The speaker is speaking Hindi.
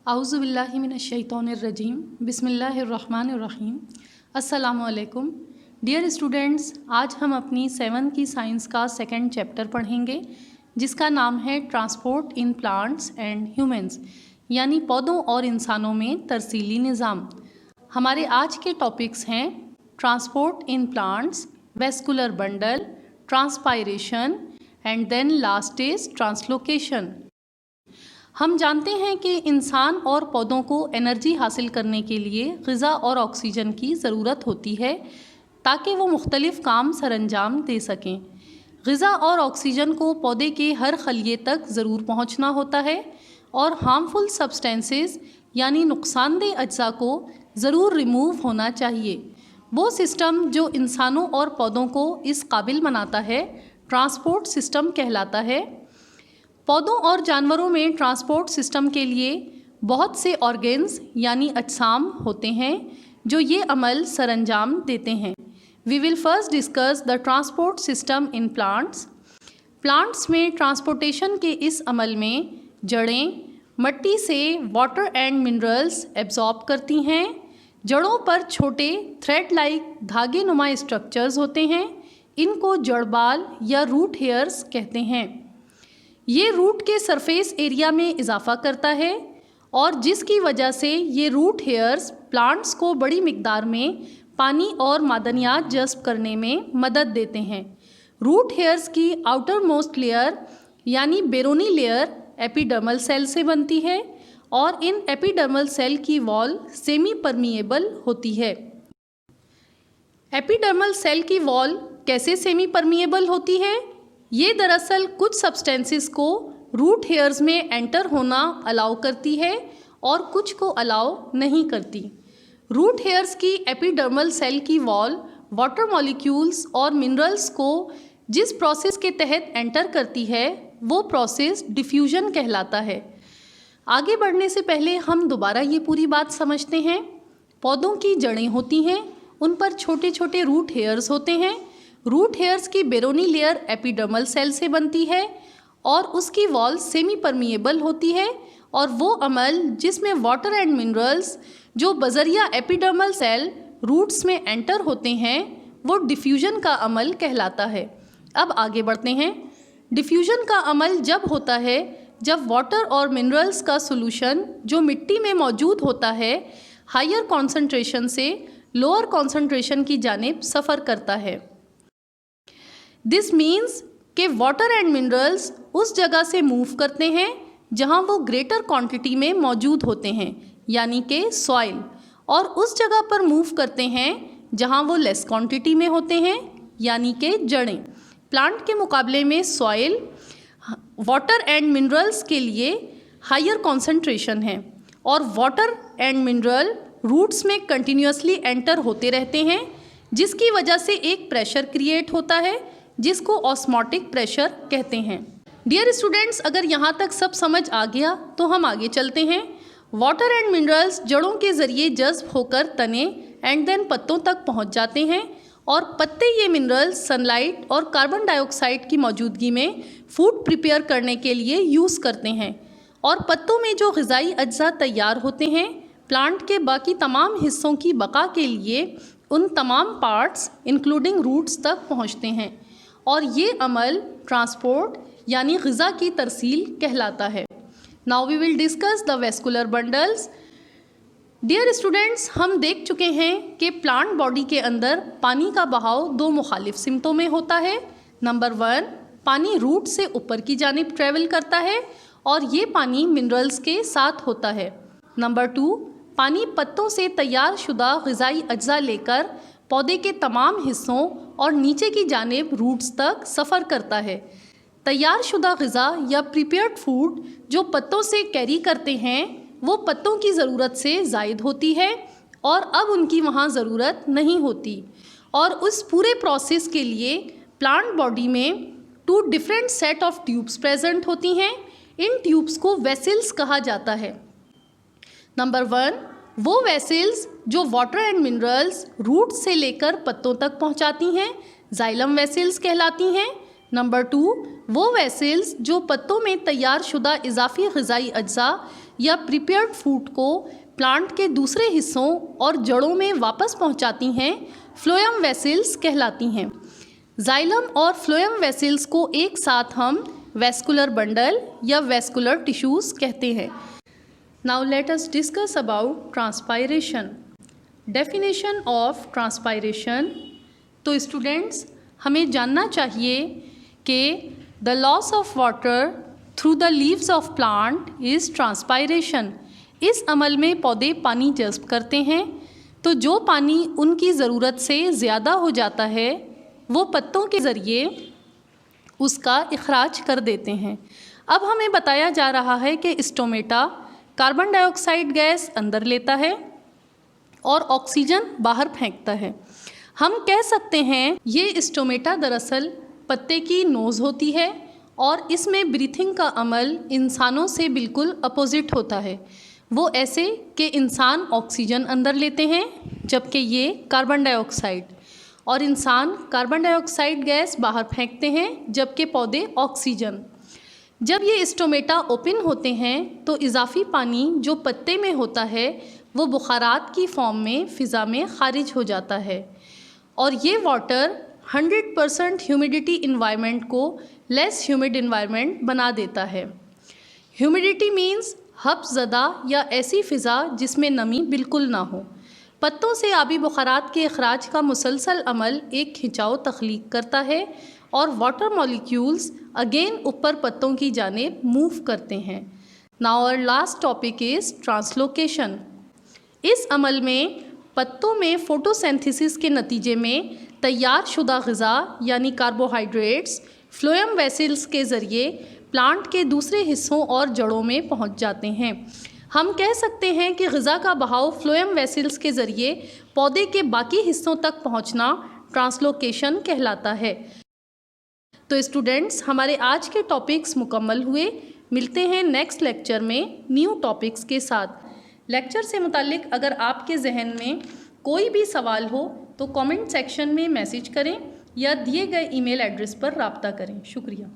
आउज़ुबिल्लाहि मिनश्शैतानिर्रजीम बिस्मिल्लाहिर्रहमानिर्रहीम। अस्सलामुअलैकुम डियर स्टूडेंट्स, आज हम अपनी 7th की साइंस का सेकंड चैप्टर पढ़ेंगे जिसका नाम है transport in plants and humans, यानी पौधों और इंसानों में तरसीली निज़ाम। हमारे आज के टॉपिक्स हैं transport in plants, vascular bundle, transpiration and then last is translocation. हम जानते हैं कि इंसान और पौधों को एनर्जी हासिल करने के लिए ग़िज़ा और ऑक्सीजन की ज़रूरत होती है ताकि वो मुख्तलिफ़ काम सरअंजाम दे सकें। ग़िज़ा और ऑक्सीजन को पौधे के हर खलिए तक ज़रूर पहुंचना होता है और हार्मफुल सब्सटेंसेस यानी नुकसानदेह अज्जा को ज़रूर रिमूव होना चाहिए। वो सिस्टम जो इंसानों और पौधों को इस काबिल बनाता है ट्रांसपोर्ट सिस्टम कहलाता है। पौधों और जानवरों में ट्रांसपोर्ट सिस्टम के लिए बहुत से ऑर्गेन्स यानी अजसाम होते हैं जो ये अमल सरअंजाम देते हैं। We will first discuss the transport system in plants. Plants में ट्रांसपोर्टेशन के इस अमल में जड़ें मिट्टी से वाटर एंड मिनरल्स एब्जॉर्ब करती हैं। जड़ों पर छोटे थ्रेड लाइक धागे नुमा स्ट्रक्चर्स होते हैं, इनको जड़बाल या रूट हेयर्स कहते हैं। ये रूट के सरफेस एरिया में इजाफा करता है और जिसकी वजह से ये रूट हेयर्स प्लांट्स को बड़ी मिकदार में पानी और मादनियात जज़्ब करने में मदद देते हैं। रूट हेयर्स की आउटर मोस्ट लेयर यानी बैरोनी लेयर एपिडर्मल सेल से बनती है और इन एपिडर्मल सेल की वॉल सेमी परमिएबल होती है। एपिडर्मल सेल की वॉल कैसे सेमी परमिएबल होती है? ये दरअसल कुछ सब्सटेंसेस को रूट हेयर्स में एंटर होना अलाउ करती है और कुछ को अलाउ नहीं करती। रूट हेयर्स की एपिडर्मल सेल की वॉल वाटर मॉलिक्यूल्स और मिनरल्स को जिस प्रोसेस के तहत एंटर करती है वो प्रोसेस डिफ्यूजन कहलाता है। आगे बढ़ने से पहले हम दोबारा ये पूरी बात समझते हैं। पौधों की जड़ें होती हैं, उन पर छोटे छोटे रूट हेयर्स होते हैं। रूट हेयर्स की बैरोनी लेयर एपिडर्मल सेल से बनती है और उसकी वॉल सेमी परमिएबल होती है और वो अमल जिसमें वाटर एंड मिनरल्स जो बजरिया एपिडर्मल सेल रूट्स में एंटर होते हैं वो डिफ्यूजन का अमल कहलाता है। अब आगे बढ़ते हैं। डिफ्यूजन का अमल जब होता है जब वाटर और मिनरल्स का सॉल्यूशन जो मिट्टी में मौजूद होता है हायर कॉन्सेंट्रेशन से लोअर कॉन्सेंट्रेशन की जानिब सफ़र करता है। दिस मीन्स कि वाटर एंड मिनरल्स उस जगह से मूव करते हैं जहां वो ग्रेटर क्वांटिटी में मौजूद होते हैं यानी कि सॉइल, और उस जगह पर मूव करते हैं जहां वो लेस क्वांटिटी में होते हैं यानी कि जड़ें। प्लांट के मुकाबले में सॉइल वाटर एंड मिनरल्स के लिए हायर कॉन्सेंट्रेशन है और वाटर एंड मिनरल रूट्स में कंटिन्यूसली एंटर होते रहते हैं जिसकी वजह से एक प्रेशर क्रिएट होता है जिसको ऑस्मोटिक प्रेशर कहते हैं। डियर स्टूडेंट्स, अगर यहाँ तक सब समझ आ गया तो हम आगे चलते हैं। वाटर एंड मिनरल्स जड़ों के ज़रिए जज्ब होकर तने एंड देन पत्तों तक पहुँच जाते हैं और पत्ते ये मिनरल्स सनलाइट और कार्बन डाइऑक्साइड की मौजूदगी में फूड प्रिपेयर करने के लिए यूज़ करते हैं और पत्तों में जो ग़िज़ाई अज्जा तैयार होते हैं प्लांट के बाकी तमाम हिस्सों की बका के लिए उन तमाम पार्ट्स इंक्लूडिंग रूट्स तक पहुँचते हैं और ये अमल ट्रांसपोर्ट यानी ग़िज़ा की तरसील कहलाता है। Now we will discuss the vascular bundles. Dear students, हम देख चुके हैं कि प्लांट बॉडी के अंदर पानी का बहाव दो मुखालिफ सिमतों में होता है। नंबर 1, पानी रूट से ऊपर की जानिब ट्रेवल करता है और ये पानी मिनरल्स के साथ होता है। नंबर 2, पानी पत्तों से तैयार शुदा ग़िज़ाई अज्जा लेकर पौधे के तमाम हिस्सों और नीचे की जानिब रूट्स तक सफ़र करता है। तैयार शुदा ग़िज़ा या प्रिपेयर्ड फूड जो पत्तों से कैरी करते हैं वो पत्तों की ज़रूरत से ज़ायद होती है और अब उनकी वहाँ ज़रूरत नहीं होती और उस पूरे प्रोसेस के लिए प्लांट बॉडी में 2 different set of tubes present होती हैं। इन ट्यूब्स को वेसल्स कहा जाता है। नंबर 1, वो वेसल्स जो वाटर एंड मिनरल्स रूट से लेकर पत्तों तक पहुंचाती हैं जाइलम वेसल्स कहलाती हैं। नंबर 2, वो वेसल्स जो पत्तों में तैयार शुदा इजाफी ग़िज़ाई अज्जा या प्रिपेयर्ड फूड को प्लांट के दूसरे हिस्सों और जड़ों में वापस पहुंचाती हैं फ्लोएम वेसल्स कहलाती हैं। जाइलम और फ्लोएम वेसल्स को एक साथ हम वेस्कुलर बंडल या वेस्कुलर टिश्यूज़ कहते हैं। Now let us discuss about transpiration. Definition of transpiration. तो स्टूडेंट्स, हमें जानना चाहिए कि the loss of water through the leaves of plant is transpiration. इस अमल में पौधे पानी जज़्ब करते हैं, तो जो पानी उनकी ज़रूरत से ज़्यादा हो जाता है वो पत्तों के ज़रिए उसका इखराज कर देते हैं। अब हमें बताया जा रहा है कि स्टोमेटा कार्बन डाइऑक्साइड गैस अंदर लेता है और ऑक्सीजन बाहर फेंकता है। हम कह सकते हैं ये स्टोमेटा दरअसल पत्ते की नोज़ होती है और इसमें ब्रीथिंग का अमल इंसानों से बिल्कुल अपोजिट होता है। वो ऐसे कि इंसान ऑक्सीजन अंदर लेते हैं जबकि ये कार्बन डाइऑक्साइड, और इंसान कार्बन डाइऑक्साइड गैस बाहर फेंकते हैं जबकि पौधे ऑक्सीजन। जब ये स्टोमेटा ओपन होते हैं तो इजाफी पानी जो पत्ते में होता है वो बुखारात की फॉर्म में फ़िज़ा में खारिज हो जाता है, और ये वाटर 100% ह्यूमिडिटी इन्वायरमेंट को लेस ह्यूमिड इन्वायरमेंट बना देता है। ह्यूमिडिटी मीन्स हब्स ज़दा या ऐसी फ़िज़ा जिसमें नमी बिल्कुल ना हो। पत्तों से आबी बुखारात के अखराज का मुसलसल अमल एक खिंचाव तख्लीक करता है और वाटर मॉलिक्यूल्स अगेन ऊपर पत्तों की जानिब मूव करते हैं। Now our last topic is translocation. इस अमल में पत्तों में फोटोसिंथेसिस के नतीजे में तैयार शुदा ग़िज़ा यानी कार्बोहाइड्रेट्स फ्लोएम वेसल्स के ज़रिए प्लांट के दूसरे हिस्सों और जड़ों में पहुंच जाते हैं। हम कह सकते हैं कि ग़िज़ा का बहाव फ्लोएम वेसल्स के ज़रिए पौधे के बाकी हिस्सों तक पहुंचना ट्रांसलोकेशन कहलाता है। तो स्टूडेंट्स, हमारे आज के टॉपिक्स मुकम्मल हुए। मिलते हैं नेक्स्ट लेक्चर में न्यू टॉपिक्स के साथ। लेक्चर से मुताल्लिक अगर आपके जहन में कोई भी सवाल हो तो कमेंट सेक्शन में मैसेज करें या दिए गए ईमेल एड्रेस पर राब्ता करें। शुक्रिया।